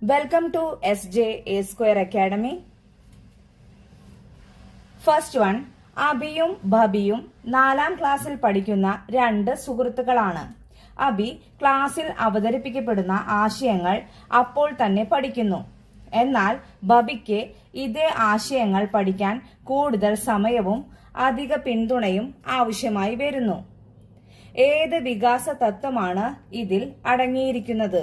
Welcome to SJ Square Academy. First one, അബിയും ഭബിയും 4ാം ക്ലാസ്സിൽ പഠിക്കുന്ന രണ്ട് സുഹൃത്തുക്കളാണ്. അബി ക്ലാസ്സിൽ അവതരിപ്പിക്കപ്പെടുന്ന ആശയങ്ങൾ അപ്പോൾ തന്നെ പഠിക്കുന്നു. എന്നാൽ ഭബിക്ക് ഇതേ ആശയങ്ങൾ പഠിക്കാൻ കൂടുതൽ സമയവും അധിക പിന്തുണയും ആവശ്യമായി വരുന്നു. ഏത് വികാസ തത്വമാണ് ഇതിൽ അടങ്ങിയിരിക്കുന്നത്?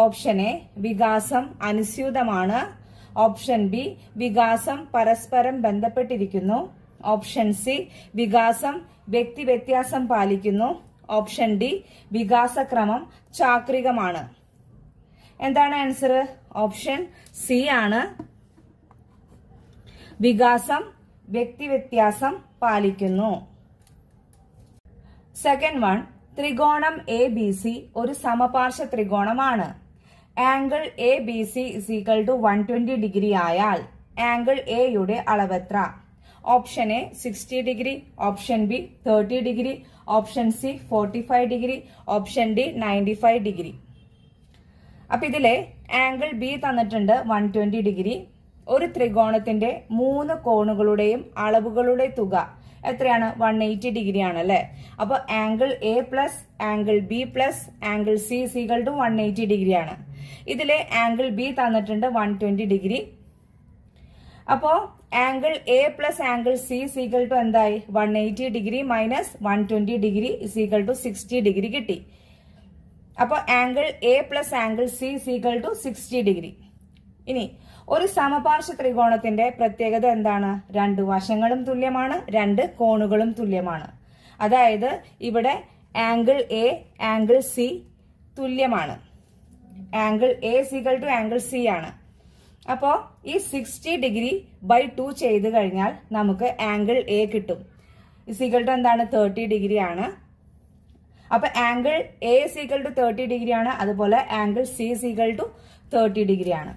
ഓപ്ഷൻ എ, വികാസം അനുസ്യൂതമാണ്. ഓപ്ഷൻ ബി, വികാസം പരസ്പരം ബന്ധപ്പെട്ടിരിക്കുന്നു. ഓപ്ഷൻ സി, വികാസം വ്യക്തിവ്യത്യാസം പാലിക്കുന്നു. ഓപ്ഷൻ ഡി, വികാസക്രമം ചാക്രികമാണ്. എന്താണ് ആൻസർ? ഓപ്ഷൻ സി ആണ്. വികാസം വ്യക്തിവ്യത്യാസം പാലിക്കുന്നു. സെക്കൻഡ് വൺ, ത്രികോണം ABC ഒരു സമപാർശ്വ ത്രികോണമാണ്. ആംഗിൾ ABC = 120 ഡിഗ്രി ആയാൽ ആംഗിൾ എയുടെ അളവെത്ര? Option A 60 degree, option B 30 degree, option C 45 degree, option D 95 degree. അപ്പൊ ഇതിലെ ആംഗിൾ ബി തന്നിട്ടുണ്ട് 120 ഡിഗ്രി. ഒരു ത്രികോണത്തിന്റെ 3 കോണുകളുടെയും അളവുകളുടെ തുക എത്രയാണ്? 180 ഡിഗ്രി ആണ് അല്ലെ. അപ്പൊ angle A plus angle B plus angle C = 180 degree ആണ്. ഇതിലെ ആംഗിൾ ബി തന്നിട്ടുണ്ട് 120 ഡിഗ്രി. അപ്പോ angle A plus angle C = എന്തായി? 180 ഡിഗ്രി മൈനസ് 120 ഡിഗ്രി = 60 ഡിഗ്രി കിട്ടി. അപ്പൊ angle A plus angle C = 60 degree. ഇനി ഒരു സമപാർശ്വ ത്രികോണത്തിന്റെ പ്രത്യേകത എന്താണ്? 2 വശങ്ങളും തുല്യമാണ്, 2 കോണുകളും തുല്യമാണ്. അതായത് ഇവിടെ ആംഗിൾ എ ആംഗിൾ സി തുല്യമാണ്. ആംഗിൾ എ = ആംഗിൾ സി ആണ്. അപ്പോ ഈ 60 ഡിഗ്രി ബൈ 2 ചെയ്ത് കഴിഞ്ഞാൽ നമുക്ക് ആംഗിൾ എ കിട്ടും. = എന്താണ്? 30 ഡിഗ്രി ആണ്. അപ്പൊ ആംഗിൾ എ = 30 ഡിഗ്രി ആണ്. അതുപോലെ ആംഗിൾ സി = 30 ഡിഗ്രി ആണ്.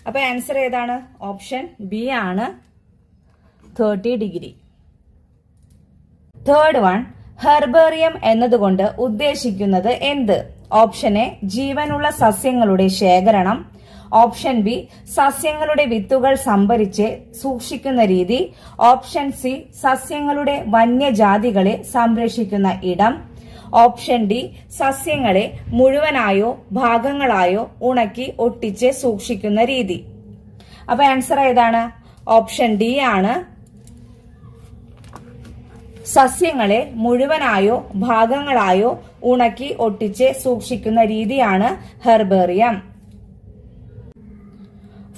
അപ്പൊ ആൻസർ ഏതാണ്? ഓപ്ഷൻ ബി ആണ്, 30 ഡിഗ്രി. തേർഡ് വൺ, ഹെർബേറിയം എന്നതുകൊണ്ട് ഉദ്ദേശിക്കുന്നത് എന്ത്? ഓപ്ഷൻ എ, ജീവനുള്ള സസ്യങ്ങളുടെ ശേഖരണം. ഓപ്ഷൻ ബി, സസ്യങ്ങളുടെ വിത്തുകൾ സംഭരിച്ച് സൂക്ഷിക്കുന്ന രീതി. ഓപ്ഷൻ സി, സസ്യങ്ങളുടെ വന്യജാതികളെ സംരക്ഷിക്കുന്ന ഇടം. ഓപ്ഷൻ ഡി, സസ്യങ്ങളെ മുഴുവനായോ ഭാഗങ്ങളായോ ഉണക്കി ഒട്ടിച്ച് സൂക്ഷിക്കുന്ന രീതി. അപ്പൊ ആൻസർ ഏതാണ്? ഓപ്ഷൻ ഡി ആണ്. സസ്യങ്ങളെ മുഴുവനായോ ഭാഗങ്ങളായോ ഉണക്കി ഒട്ടിച്ച് സൂക്ഷിക്കുന്ന രീതിയാണ് ഹെർബേറിയം.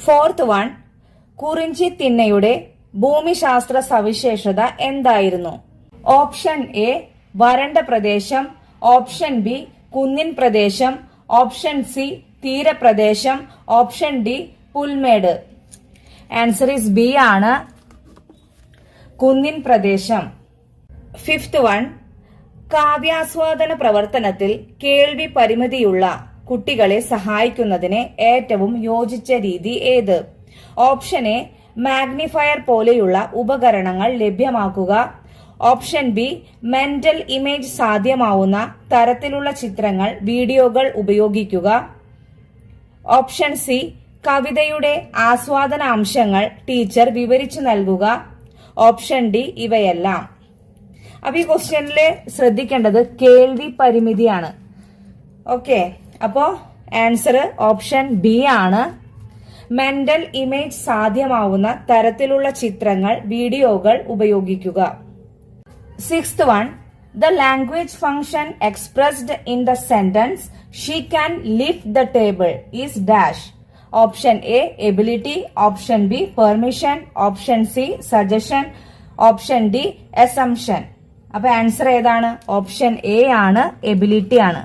ഫോർത്ത് വൺ, കുറിഞ്ചി തിന്നയുടെ ഭൂമിശാസ്ത്ര സവിശേഷത എന്തായിരുന്നു? ഓപ്ഷൻ എ, വരണ്ട പ്രദേശം. ഓപ്ഷൻ ബി, കുന്നിൻ പ്രദേശം. ഓപ്ഷൻ സി, തീരപ്രദേശം. ഓപ്ഷൻ ഡി, പുൽമേട്. ആൻസർ ഈസ് ബി ആണ്, കുന്നിൻ പ്രദേശം. ഫിഫ്ത് വൺ, കാവ്യാസ്വാദന പ്രവർത്തനത്തിൽ കേൾവി പരിമിതിയുള്ള കുട്ടികളെ സഹായിക്കുന്നതിന് ഏറ്റവും യോജിച്ച രീതി ഏത്? ഓപ്ഷൻ എ, മാഗ്നിഫയർ പോലെയുള്ള ഉപകരണങ്ങൾ ലഭ്യമാക്കുക. ഓപ്ഷൻ ബി, മെന്റൽ ഇമേജ് സാധ്യമാവുന്ന തരത്തിലുള്ള ചിത്രങ്ങൾ, വീഡിയോകൾ ഉപയോഗിക്കുക. ഓപ്ഷൻ സി, കവിതയുടെ ആസ്വാദന അംശങ്ങൾ ടീച്ചർ വിവരിച്ചു നൽകുക. ഓപ്ഷൻ ഡി, ഇവയെല്ലാം. അപ്പൊ ഈ ക്വസ്റ്റ്യനില് ശ്രദ്ധിക്കേണ്ടത് കേൾവി പരിമിതിയാണ്. ഓക്കെ, അപ്പോ ആൻസർ ഓപ്ഷൻ ബി ആണ്. മെന്റൽ ഇമേജ് സാധ്യമാവുന്ന തരത്തിലുള്ള ചിത്രങ്ങൾ, വീഡിയോകൾ ഉപയോഗിക്കുക. Sixth one, the language function expressed in the sentence "she can lift the table" is dash. Option A, ability. Option B, permission. Option C, suggestion. Option D, assumption. അപ്പൊ answer ഏതാണ്? Option A ആണ്, ability ആണ്.